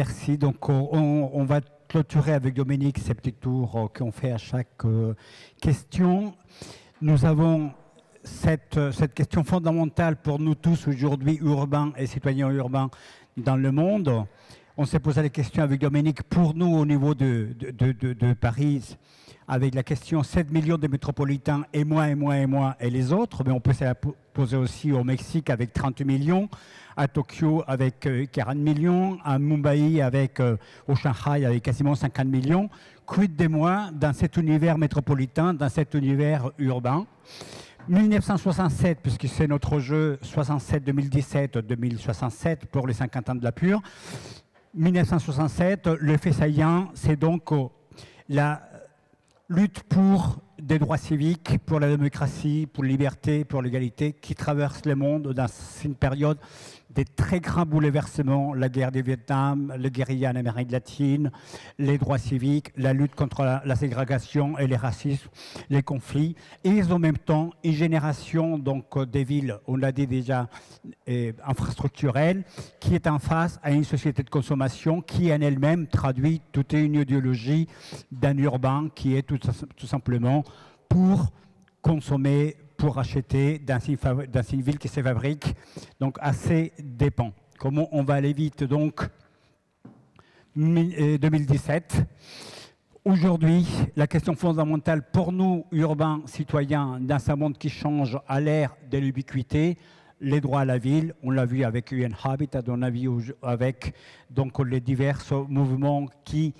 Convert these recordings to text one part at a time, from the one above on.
Merci. Donc, on va clôturer avec Dominique ces petits tours qu'on fait à chaque question. Nous avons cette question fondamentale pour nous tous aujourd'hui, urbains et citoyens urbains dans le monde. On s'est posé la question avec Dominique, pour nous au niveau de Paris, avec la question 7 millions de métropolitains et moi, et moi, et moi, et les autres, mais on peut se la poser aussi au Mexique avec 30 millions, à Tokyo avec 40 millions, à Mumbai au Shanghai avec quasiment 50 millions. Quid de moi dans cet univers métropolitain, dans cet univers urbain? 1967, puisque c'est notre jeu 67-2017, 2067 pour les 50 ans de la Pure. 1967, le fait saillant, c'est donc la lutte pour des droits civiques, pour la démocratie, pour la liberté, pour l'égalité, qui traverse le monde dans une période des très grands bouleversements, la guerre du Vietnam, la guérilla en Amérique latine, les droits civiques, la lutte contre la ségrégation et les racismes, les conflits, et en même temps une génération donc, des villes, on l'a dit déjà, infrastructurelles, qui est en face à une société de consommation qui en elle-même traduit toute une idéologie d'un urbain qui est tout simplement pour consommer, pour acheter dans une ville qui se fabrique, donc à ses dépens. Comment on va aller vite, donc 2017. Aujourd'hui, la question fondamentale pour nous, urbains, citoyens, dans un monde qui change à l'ère de l'ubiquité, les droits à la ville, on l'a vu avec UN Habitat, on l'a vu avec donc, les divers mouvements qui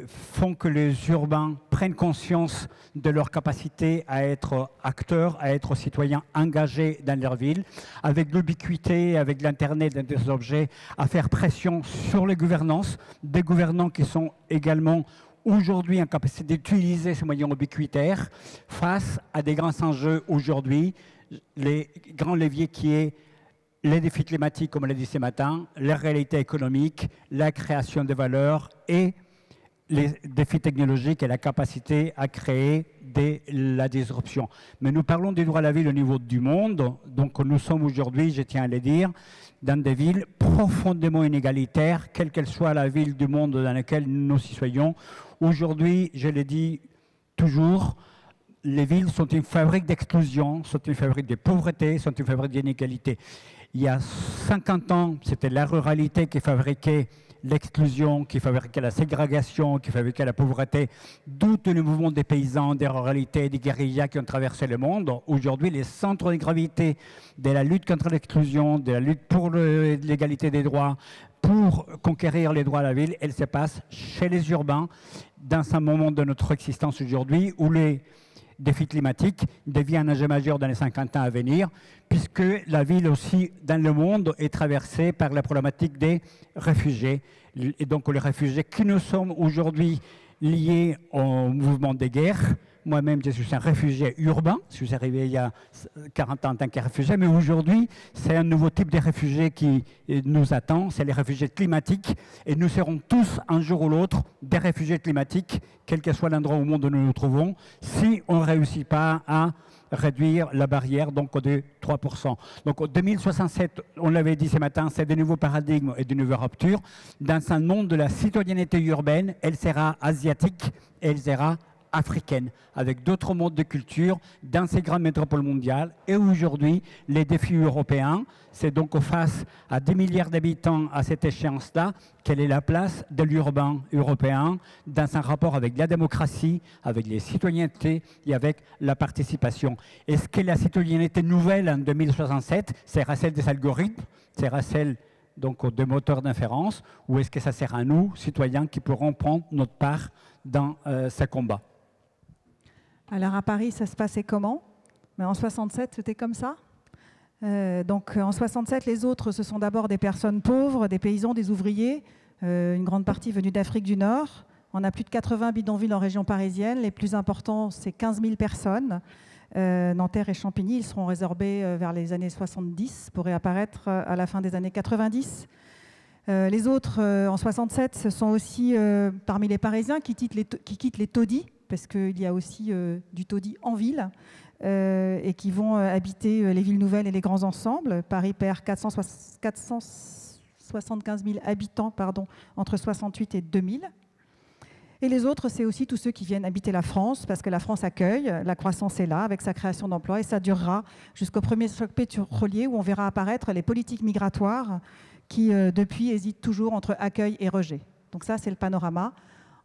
font que les urbains prennent conscience de leur capacité à être acteurs, à être citoyens engagés dans leur ville, avec l'ubiquité, avec l'Internet des objets, à faire pression sur les gouvernances, des gouvernants qui sont également aujourd'hui en capacité d'utiliser ces moyens ubiquitaires face à des grands enjeux aujourd'hui, les grands leviers qui est les défis climatiques, comme on l'a dit ce matin, la réalité économique, la création de valeur et les défis technologiques et la capacité à créer la disruption. Mais nous parlons des droits à la ville au niveau du monde, donc nous sommes aujourd'hui, je tiens à le dire, dans des villes profondément inégalitaires, quelle qu'elle soit la ville du monde dans laquelle nous y soyons. Aujourd'hui, je l'ai dit toujours, les villes sont une fabrique d'exclusion, sont une fabrique de pauvreté, sont une fabrique d'inégalité. Il y a 50 ans, c'était la ruralité qui fabriquait l'exclusion, qui fabriquait la ségrégation, qui fabriquait la pauvreté, d'où tous les mouvements des paysans, des ruralités, des guérillas qui ont traversé le monde. Aujourd'hui, les centres de gravité de la lutte contre l'exclusion, de la lutte pour l'égalité des droits, pour conquérir les droits à la ville, elle se passe chez les urbains, dans un moment de notre existence aujourd'hui où les défis climatiques deviennent un enjeu majeur dans les 50 ans à venir, puisque la ville aussi, dans le monde, est traversée par la problématique des réfugiés. Et donc les réfugiés qui nous sommes aujourd'hui liés au mouvement des guerres. Moi-même, je suis un réfugié urbain. Je suis arrivé il y a 40 ans en tant que réfugié, mais aujourd'hui, c'est un nouveau type de réfugiés qui nous attend, c'est les réfugiés climatiques. Et nous serons tous, un jour ou l'autre, des réfugiés climatiques, quel que soit l'endroit au monde où nous nous trouvons, si on ne réussit pas à réduire la barrière donc de 3%. Donc en 2067, on l'avait dit ce matin, c'est de nouveaux paradigmes et de nouvelles ruptures. Dans un monde de la citoyenneté urbaine, elle sera asiatique, elle sera africaine, avec d'autres modes de culture dans ces grandes métropoles mondiales. Et aujourd'hui, les défis européens, c'est donc face à 10 milliards d'habitants à cette échéance-là, quelle est la place de l'urbain européen dans un rapport avec la démocratie, avec les citoyennetés et avec la participation. Est-ce que la citoyenneté nouvelle en 2067 sera celle des algorithmes, sera celle donc des moteurs d'inférence, ou est-ce que ça sert à nous, citoyens, qui pourront prendre notre part dans ce combat? Alors à Paris, ça se passait comment? Mais en 67, c'était comme ça. Donc en 67, les autres, ce sont d'abord des personnes pauvres, des paysans, des ouvriers, une grande partie venue d'Afrique du Nord. On a plus de 80 bidonvilles en région parisienne. Les plus importants, c'est 15 000 personnes. Nanterre et Champigny, ils seront résorbés vers les années 70 pour réapparaître à la fin des années 90. Les autres, en 67, ce sont aussi parmi les Parisiens qui quittent les taudis, parce qu'il y a aussi du taudis en ville, et qui vont habiter les villes nouvelles et les grands ensemble. Paris perd 450 75 000 habitants entre 68 et 2000. Et les autres, c'est aussi tous ceux qui viennent habiter la France, parce que la France accueille, la croissance est là, avec sa création d'emplois, et ça durera jusqu'au premier choc pétrolier, où on verra apparaître les politiques migratoires qui, depuis, hésitent toujours entre accueil et rejet. Donc ça, c'est le panorama.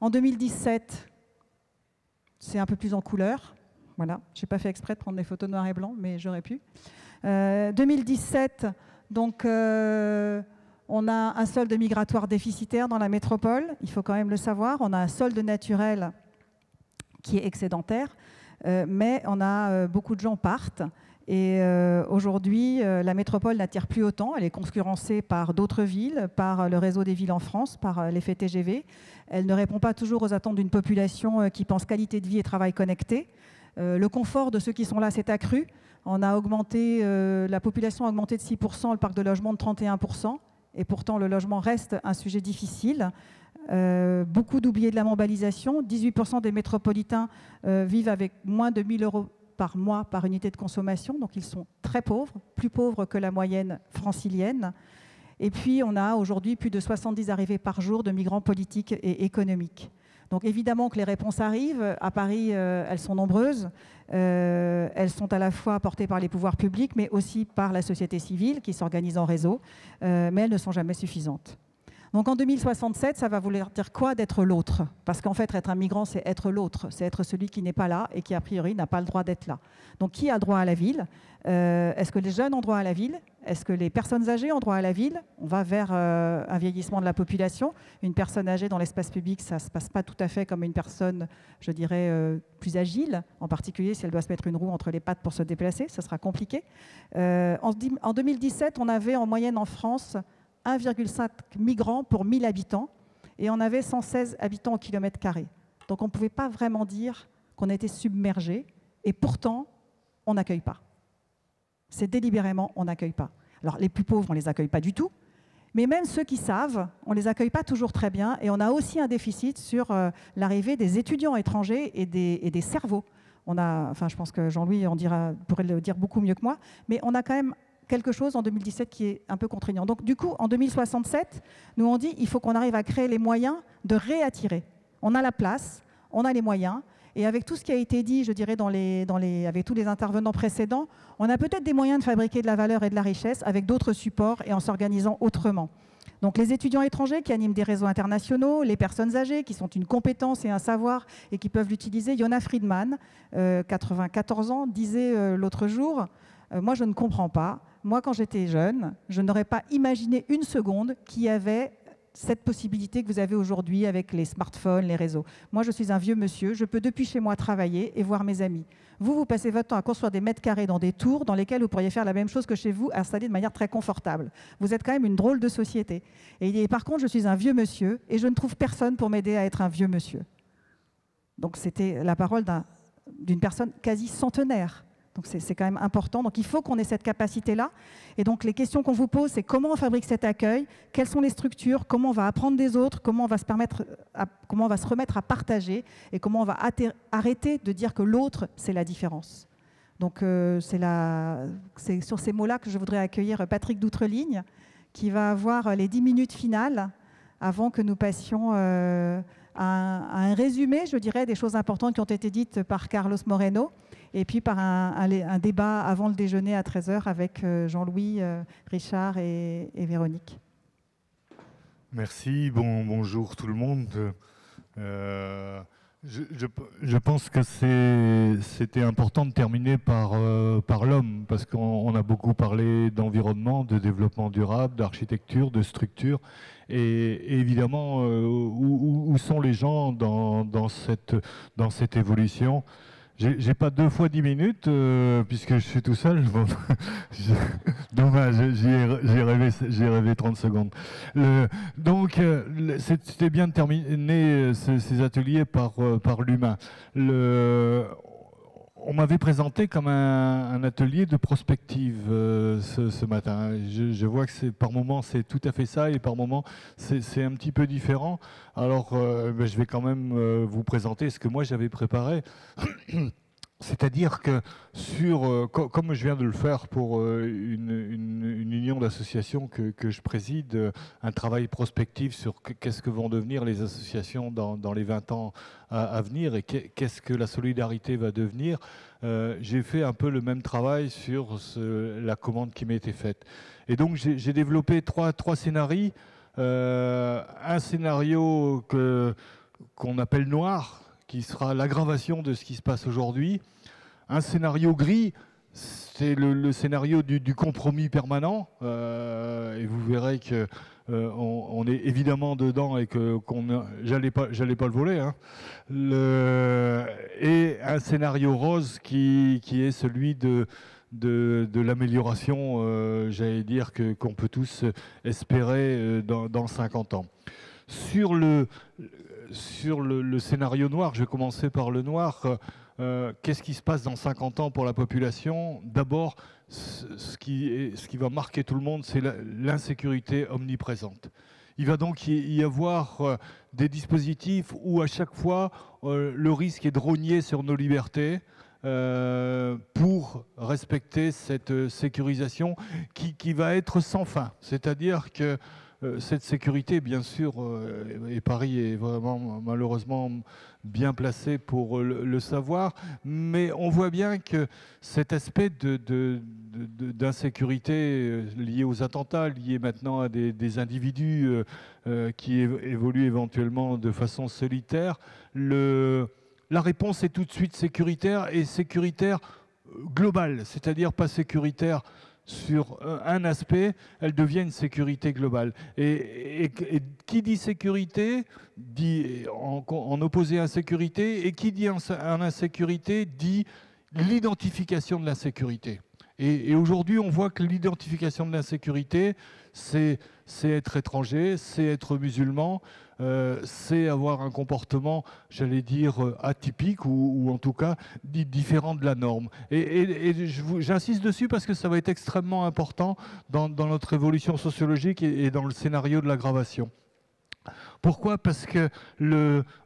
En 2017, c'est un peu plus en couleur. Voilà, je n'ai pas fait exprès de prendre des photos noir et blanc, mais j'aurais pu. 2017, donc... on a un solde migratoire déficitaire dans la métropole, il faut quand même le savoir. On a un solde naturel qui est excédentaire, mais on a beaucoup de gens partent. Et aujourd'hui, la métropole n'attire plus autant. Elle est concurrencée par d'autres villes, par le réseau des villes en France, par l'effet TGV. Elle ne répond pas toujours aux attentes d'une population qui pense qualité de vie et travail connecté. Le confort de ceux qui sont là s'est accru. On a augmenté, la population a augmenté de 6%, le parc de logement de 31%. Et pourtant, le logement reste un sujet difficile. Beaucoup d'oubliés de la mobilisation. 18% des métropolitains vivent avec moins de 1 000 € par mois par unité de consommation. Donc, ils sont très pauvres, plus pauvres que la moyenne francilienne. Et puis, on a aujourd'hui plus de 70 arrivées par jour de migrants politiques et économiques. Donc, évidemment que les réponses arrivent. À Paris, elles sont nombreuses. Elles sont à la fois portées par les pouvoirs publics, mais aussi par la société civile qui s'organise en réseau, mais elles ne sont jamais suffisantes. Donc en 2067, ça va vouloir dire quoi d'être l'autre? Parce qu'en fait, être un migrant, c'est être l'autre, c'est être celui qui n'est pas là et qui, a priori, n'a pas le droit d'être là. Donc qui a le droit à la ville? Est-ce que les jeunes ont droit à la ville? Est-ce que les personnes âgées ont droit à la ville? On va vers un vieillissement de la population. Une personne âgée dans l'espace public, ça ne se passe pas tout à fait comme une personne, je dirais, plus agile, en particulier si elle doit se mettre une roue entre les pattes pour se déplacer, ça sera compliqué. En 2017, on avait en moyenne en France 1,5 migrants pour 1000 habitants et on avait 116 habitants au kilomètre carré. Donc on ne pouvait pas vraiment dire qu'on était submergé et pourtant, on n'accueille pas. C'est délibérément, on n'accueille pas. Alors les plus pauvres, on ne les accueille pas du tout, mais même ceux qui savent, on ne les accueille pas toujours très bien et on a aussi un déficit sur l'arrivée des étudiants étrangers et des cerveaux. On a, enfin, je pense que Jean-Louis pourrait le dire beaucoup mieux que moi, mais on a quand même quelque chose en 2017 qui est un peu contraignant. Donc du coup, en 2067, nous on dit qu'il faut qu'on arrive à créer les moyens de réattirer. On a la place, on a les moyens, et avec tout ce qui a été dit, je dirais, avec tous les intervenants précédents, on a peut-être des moyens de fabriquer de la valeur et de la richesse avec d'autres supports et en s'organisant autrement. Donc les étudiants étrangers qui animent des réseaux internationaux, les personnes âgées qui sont une compétence et un savoir et qui peuvent l'utiliser. Yona Friedman, 94 ans, disait l'autre jour, moi je ne comprends pas. Moi, quand j'étais jeune, je n'aurais pas imaginé une seconde qu'il y avait cette possibilité que vous avez aujourd'hui avec les smartphones, les réseaux. Moi, je suis un vieux monsieur, je peux depuis chez moi travailler et voir mes amis. Vous passez votre temps à construire des mètres carrés dans des tours dans lesquels vous pourriez faire la même chose que chez vous, installé de manière très confortable. Vous êtes quand même une drôle de société. Et par contre, je suis un vieux monsieur et je ne trouve personne pour m'aider à être un vieux monsieur. Donc, c'était la parole d'une personne quasi centenaire. Donc c'est quand même important. Donc il faut qu'on ait cette capacité-là. Et donc les questions qu'on vous pose, c'est comment on fabrique cet accueil, quelles sont les structures, comment on va apprendre des autres, comment on va se remettre à partager et comment on va arrêter de dire que l'autre, c'est la différence. Donc c'est sur ces mots-là que je voudrais accueillir Patrick Doutrelingne, qui va avoir les 10 minutes finales avant que nous passions à un résumé, je dirais, des choses importantes qui ont été dites par Carlos Moreno. Et puis par un débat avant le déjeuner à 13h avec Jean-Louis, Richard et Véronique. Merci, bonjour tout le monde. Je pense que c'était important de terminer par l'homme, parce qu'on a beaucoup parlé d'environnement, de développement durable, d'architecture, de structure. Et évidemment, où sont les gens dans cette évolution ? J'ai pas 2 fois 10 minutes, puisque je suis tout seul. Bon, dommage, j'ai rêvé 30 secondes. Donc, c'était bien de terminer ces ateliers par l'humain. On m'avait présenté comme un atelier de prospective ce matin. Je vois que par moment c'est tout à fait ça et par moment c'est un petit peu différent. Alors je vais quand même vous présenter ce que moi j'avais préparé. C'est-à-dire que comme je viens de le faire pour une union d'associations que je préside, un travail prospectif sur qu'est-ce que vont devenir les associations dans les 20 ans à venir et qu'est-ce que la solidarité va devenir, j'ai fait un peu le même travail sur la commande qui m'a été faite. Et donc j'ai développé trois scénarios. Un scénario qu'on appelle noir, qui sera l'aggravation de ce qui se passe aujourd'hui. Un scénario gris, c'est le scénario du compromis permanent. Et vous verrez que on est évidemment dedans et que j'allais pas le voler. Hein. Et un scénario rose qui est celui de l'amélioration, j'allais dire, qu'on peut tous espérer dans 50 ans. Sur le scénario noir, je vais commencer par le noir. Qu'est-ce qui se passe dans 50 ans pour la population? D'abord, ce qui va marquer tout le monde, c'est l'insécurité omniprésente. Il va donc y avoir des dispositifs où à chaque fois, le risque est de rogner sur nos libertés pour respecter cette sécurisation qui va être sans fin. C'est-à-dire que cette sécurité, bien sûr, et Paris est vraiment malheureusement bien placé pour le savoir, mais on voit bien que cet aspect d'insécurité lié aux attentats, lié maintenant à des individus qui évoluent éventuellement de façon solitaire, la réponse est tout de suite sécuritaire et sécuritaire globale, c'est-à-dire pas sécuritaire sur un aspect, elle devient une sécurité globale. Et qui dit sécurité dit en opposé à insécurité, et qui dit en insécurité dit l'identification de l'insécurité. Et aujourd'hui, on voit que l'identification de l'insécurité, c'est être étranger, c'est être musulman, c'est avoir un comportement, j'allais dire, atypique ou en tout cas différent de la norme. Et j'insiste dessus parce que ça va être extrêmement important dans notre évolution sociologique et dans le scénario de l'aggravation. Pourquoi? Parce que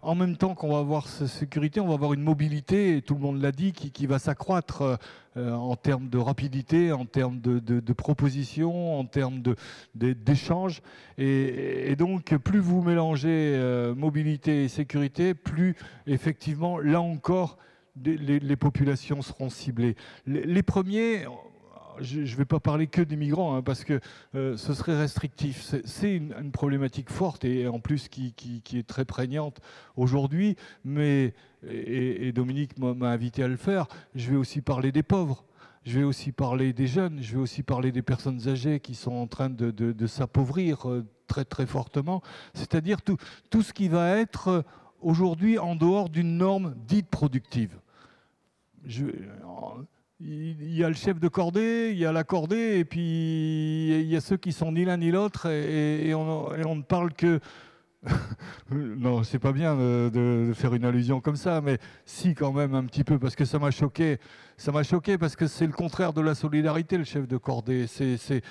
en même temps qu'on va avoir cette sécurité, on va avoir une mobilité, et tout le monde l'a dit, qui va s'accroître en termes de rapidité, en termes de propositions, en termes d'échanges. Et donc, plus vous mélangez mobilité et sécurité, plus effectivement, là encore, les populations seront ciblées. Les premiers... Je ne vais pas parler que des migrants, hein, parce que ce serait restrictif. C'est une problématique forte et en plus qui est très prégnante aujourd'hui. Mais, et Dominique m'a invité à le faire, je vais aussi parler des pauvres. Je vais aussi parler des jeunes. Je vais aussi parler des personnes âgées qui sont en train de s'appauvrir très, très fortement. C'est-à-dire tout ce qui va être aujourd'hui en dehors d'une norme dite productive. Il y a le chef de cordée, il y a la cordée, et puis il y a ceux qui sont ni l'un ni l'autre, et on ne parle que... Non, c'est pas bien de faire une allusion comme ça, mais si quand même un petit peu, parce que ça m'a choqué. Ça m'a choqué parce que c'est le contraire de la solidarité, le chef de cordée. C'est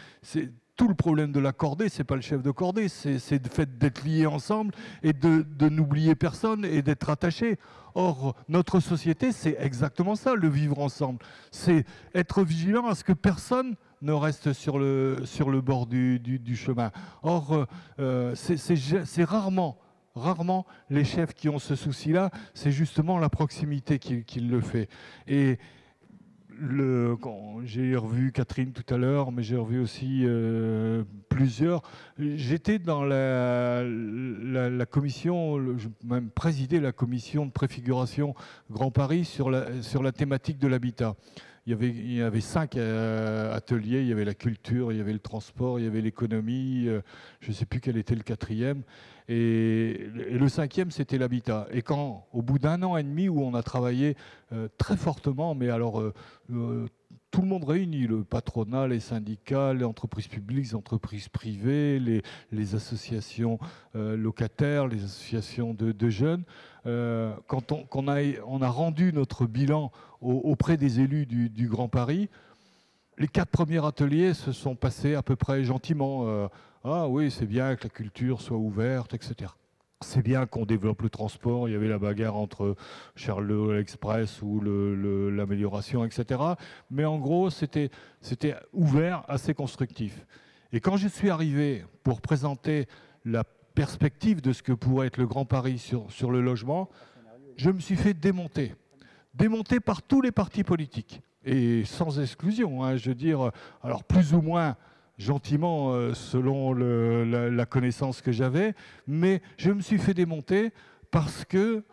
tout le problème de la cordée, c'est pas le chef de cordée, c'est le fait d'être liés ensemble et de n'oublier personne et d'être attachés. Or, notre société, c'est exactement ça, le vivre ensemble. C'est être vigilant à ce que personne ne reste sur le bord du chemin. Or, c'est rarement les chefs qui ont ce souci-là, c'est justement la proximité qui le fait. Et j'ai revu Catherine tout à l'heure, mais j'ai revu aussi plusieurs. J'étais dans la commission, j'ai même présidé la commission de préfiguration Grand Paris sur la thématique de l'habitat. Il y avait 5 ateliers, il y avait la culture, il y avait le transport, il y avait l'économie, je ne sais plus quel était le 4e. Et le 5e, c'était l'habitat. Et quand, au bout d'1 an et demi où on a travaillé très fortement, mais alors tout le monde réuni, le patronat, les syndicats, les entreprises publiques, les entreprises privées, les associations locataires, les associations de jeunes, quand on a rendu notre bilan auprès des élus du Grand Paris, les 4 premiers ateliers se sont passés à peu près gentiment. Ah oui, c'est bien que la culture soit ouverte, etc. C'est bien qu'on développe le transport. Il y avait la bagarre entre Charles Express ou l'amélioration, etc. Mais en gros, c'était ouvert, assez constructif. Et quand je suis arrivé pour présenter la perspective de ce que pourrait être le Grand Paris sur le logement, je me suis fait démonter. Démonté par tous les partis politiques, et sans exclusion, hein, je veux dire, alors plus ou moins gentiment selon la connaissance que j'avais, mais je me suis fait démonter parce que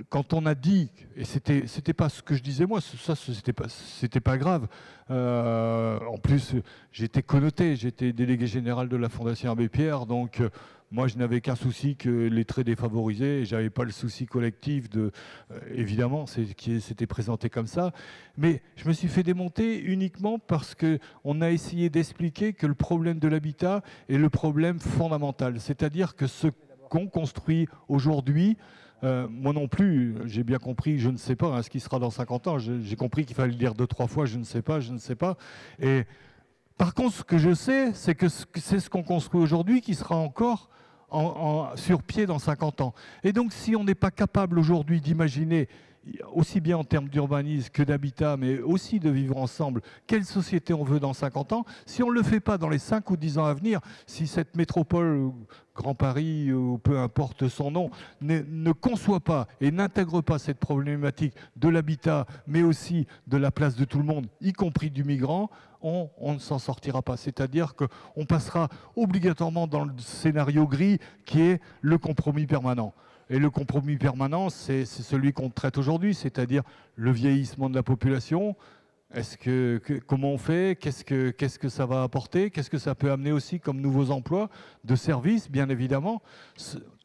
quand on a dit, et c'était pas ce que je disais moi, ça c'était pas grave. En plus, j'étais connoté, j'étais délégué général de la Fondation Abbé Pierre, donc moi je n'avais qu'un souci que les très défavorisés, et j'avais pas le souci collectif de, évidemment, c'était présenté comme ça, mais je me suis fait démonter uniquement parce que on a essayé d'expliquer que le problème de l'habitat est le problème fondamental, c'est-à-dire que ce qu'on construit aujourd'hui, moi non plus, j'ai bien compris, je ne sais pas hein, ce qui sera dans 50 ans. J'ai compris qu'il fallait le dire 2-3 fois, je ne sais pas. Et par contre, ce que je sais, c'est que c'est ce qu'on construit aujourd'hui qui sera encore sur pied dans 50 ans. Et donc, si on n'est pas capable aujourd'hui d'imaginer, aussi bien en termes d'urbanisme que d'habitat, mais aussi de vivre ensemble, quelle société on veut dans 50 ans, si on ne le fait pas dans les 5 ou 10 ans à venir, si cette métropole, Grand Paris, ou peu importe son nom, ne conçoit pas et n'intègre pas cette problématique de l'habitat, mais aussi de la place de tout le monde, y compris du migrant, on ne s'en sortira pas. C'est-à-dire qu'on passera obligatoirement dans le scénario gris qui est le compromis permanent. Et le compromis permanent, c'est celui qu'on traite aujourd'hui, c'est-à-dire le vieillissement de la population. Comment on fait? Qu'est-ce que ça va apporter? Qu'est-ce que ça peut amener aussi comme nouveaux emplois de services, bien évidemment?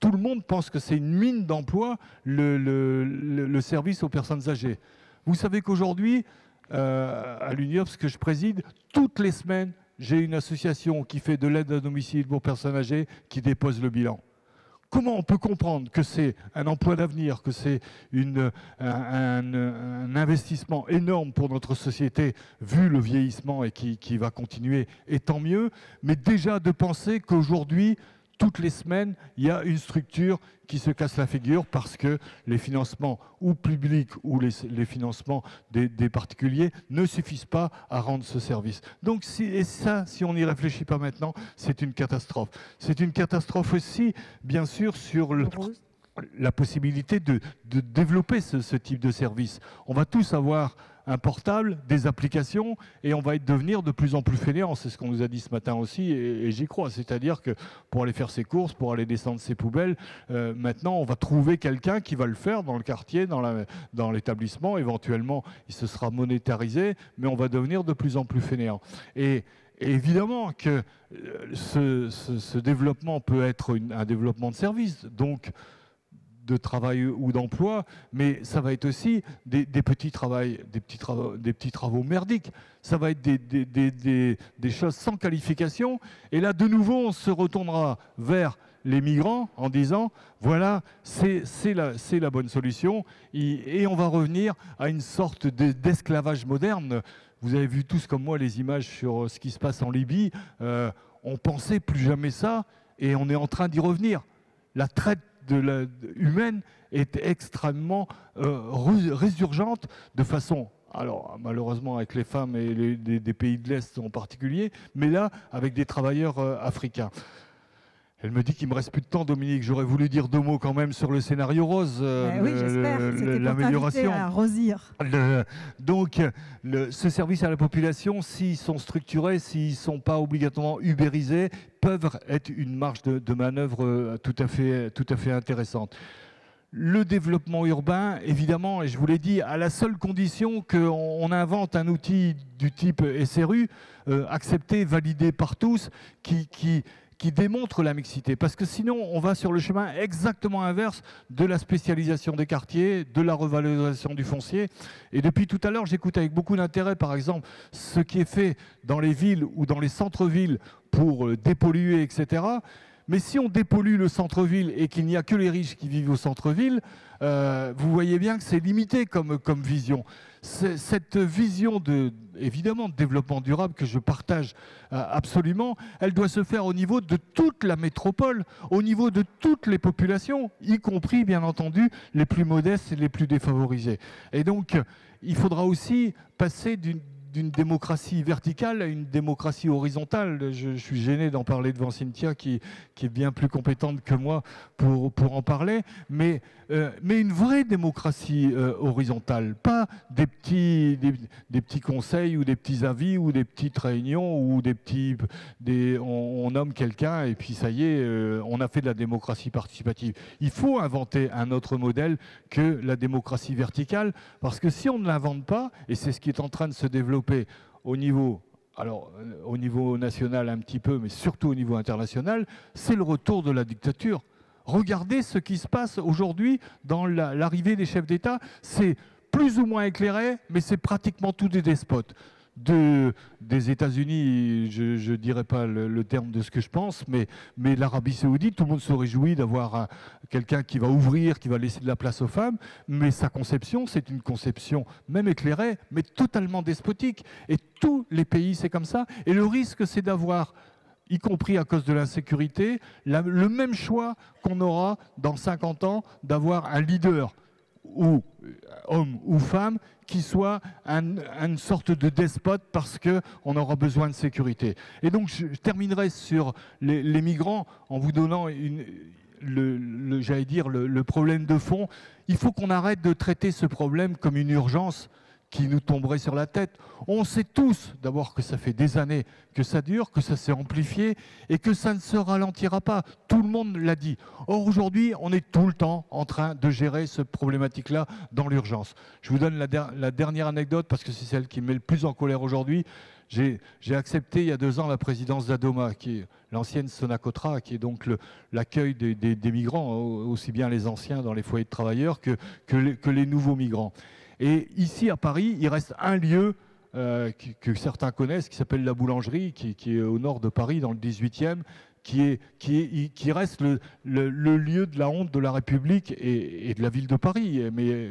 Tout le monde pense que c'est une mine d'emplois, le service aux personnes âgées. Vous savez qu'aujourd'hui, à l'UNIOPS que je préside, toutes les semaines, j'ai une association qui fait de l'aide à domicile pour personnes âgées qui dépose le bilan. Comment on peut comprendre que c'est un emploi d'avenir, que c'est un investissement énorme pour notre société, vu le vieillissement et qui va continuer, et tant mieux, mais déjà de penser qu'aujourd'hui, toutes les semaines, il y a une structure qui se casse la figure parce que les financements ou publics ou les financements des particuliers ne suffisent pas à rendre ce service. Donc, si on n'y réfléchit pas maintenant, c'est une catastrophe. C'est une catastrophe aussi, bien sûr, sur la possibilité de développer ce type de service. On va tous avoir un portable, des applications, et on va devenir de plus en plus fainéants. C'est ce qu'on nous a dit ce matin aussi, et j'y crois. C'est-à-dire que pour aller faire ses courses, pour aller descendre ses poubelles, maintenant, on va trouver quelqu'un qui va le faire dans le quartier, dans l'établissement. Éventuellement, il se sera monétarisé, mais on va devenir de plus en plus fainéants. Et évidemment que ce développement peut être un développement de service, donc de travail ou d'emploi, mais ça va être aussi des petits travaux merdiques. Ça va être des choses sans qualification. Et là, de nouveau, on se retournera vers les migrants en disant, voilà, c'est la bonne solution. Et on va revenir à une sorte d'esclavage moderne. Vous avez vu tous comme moi les images sur ce qui se passe en Libye. On pensait plus jamais ça, et on est en train d'y revenir. La traite humaine est extrêmement résurgente de façon, alors malheureusement avec les femmes et des pays de l'Est en particulier, mais là avec des travailleurs africains. Elle me dit qu'il me reste plus de temps, Dominique. J'aurais voulu dire 2 mots quand même sur le scénario rose, oui, j'espère. C'était pour t'inviter à rosir. Donc, ce service à la population, s'ils sont structurés, s'ils ne sont pas obligatoirement ubérisés, peuvent être une marge de manœuvre tout à fait intéressante. Le développement urbain, évidemment, et je vous l'ai dit, à la seule condition qu'on invente un outil du type SRU, accepté, validé par tous, qui démontre la mixité. Parce que sinon, on va sur le chemin exactement inverse de la spécialisation des quartiers, de la revalorisation du foncier. Et depuis tout à l'heure, j'écoute avec beaucoup d'intérêt, par exemple, ce qui est fait dans les villes ou dans les centres-villes pour dépolluer, etc. Mais si on dépollue le centre-ville et qu'il n'y a que les riches qui vivent au centre-ville, vous voyez bien que c'est limité comme vision. Cette vision évidemment de développement durable que je partage absolument, elle doit se faire au niveau de toute la métropole, au niveau de toutes les populations, y compris bien entendu les plus modestes et les plus défavorisés. Et donc il faudra aussi passer d'une démocratie verticale à une démocratie horizontale. Je suis gêné d'en parler devant Cynthia qui est bien plus compétente que moi pour en parler, mais une vraie démocratie horizontale, pas des petits conseils ou des petits avis ou des petites réunions ou on nomme quelqu'un et puis ça y est, on a fait de la démocratie participative. Il faut inventer un autre modèle que la démocratie verticale, parce que si on ne l'invente pas, et c'est ce qui est en train de se développer au niveau national un petit peu, mais surtout au niveau international, c'est le retour de la dictature. Regardez ce qui se passe aujourd'hui dans l'arrivée des chefs d'État. C'est plus ou moins éclairé, mais c'est pratiquement tous des despotes. Des États-Unis, je ne dirais pas le terme de ce que je pense, mais l'Arabie Saoudite, tout le monde se réjouit d'avoir quelqu'un qui va ouvrir, qui va laisser de la place aux femmes, mais sa conception, c'est une conception même éclairée, mais totalement despotique. Et tous les pays, c'est comme ça. Et le risque, c'est d'avoir, y compris à cause de l'insécurité, le même choix qu'on aura dans 50 ans, d'avoir un leader, ou homme ou femme, qui soit une sorte de despote parce qu'on aura besoin de sécurité. Et donc je terminerai sur les migrants en vous donnant j'allais dire le problème de fond. Il faut qu'on arrête de traiter ce problème comme une urgence qui nous tomberait sur la tête. On sait tous d'abord que ça fait des années que ça dure, que ça s'est amplifié et que ça ne se ralentira pas. Tout le monde l'a dit. Or aujourd'hui, on est tout le temps en train de gérer cette problématique-là dans l'urgence. Je vous donne la dernière anecdote parce que c'est celle qui me met le plus en colère aujourd'hui. J'ai accepté il y a 2 ans la présidence d'Adoma, qui est l'ancienne Sonacotra, qui est donc l'accueil des migrants, aussi bien les anciens dans les foyers de travailleurs que les nouveaux migrants. Et ici à Paris, il reste un lieu que certains connaissent, qui s'appelle la Boulangerie, qui est au nord de Paris, dans le 18e, qui reste le lieu de la honte de la République et de la ville de Paris. Mais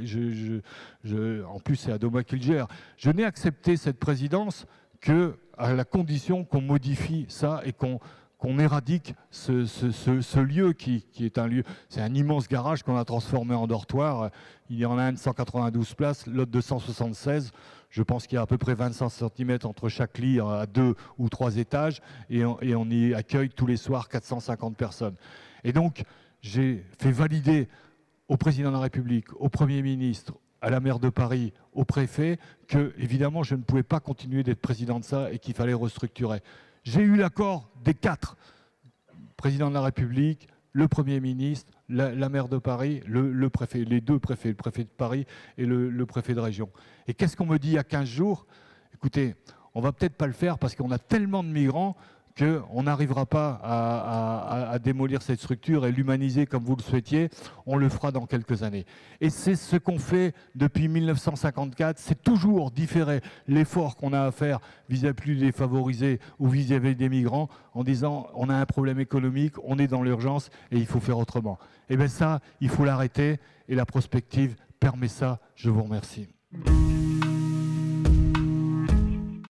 en plus, c'est Adoma qui le gère. Je n'ai accepté cette présidence qu'à la condition qu'on modifie ça et qu'on éradique ce lieu qui est un lieu, c'est un immense garage qu'on a transformé en dortoir. Il y en a un de 192 places, l'autre de 176. Je pense qu'il y a à peu près 25 cm entre chaque lit à 2 ou 3 étages et on y accueille tous les soirs 450 personnes. Et donc, j'ai fait valider au président de la République, au Premier ministre, à la maire de Paris, au préfet, que évidemment je ne pouvais pas continuer d'être président de ça et qu'il fallait restructurer. J'ai eu l'accord des 4, président de la République, le Premier ministre, la maire de Paris, le préfet, les 2 préfets, le préfet de Paris et le préfet de région. Et qu'est-ce qu'on me dit il y a 15 jours? Écoutez, on ne va peut-être pas le faire parce qu'on a tellement de migrants qu'on n'arrivera pas à démolir cette structure et l'humaniser comme vous le souhaitiez. On le fera dans quelques années. Et c'est ce qu'on fait depuis 1954. C'est toujours différer l'effort qu'on a à faire vis-à-vis des défavorisés ou vis-à-vis des migrants en disant on a un problème économique, on est dans l'urgence et il faut faire autrement. Et bien ça, il faut l'arrêter et la prospective permet ça. Je vous remercie.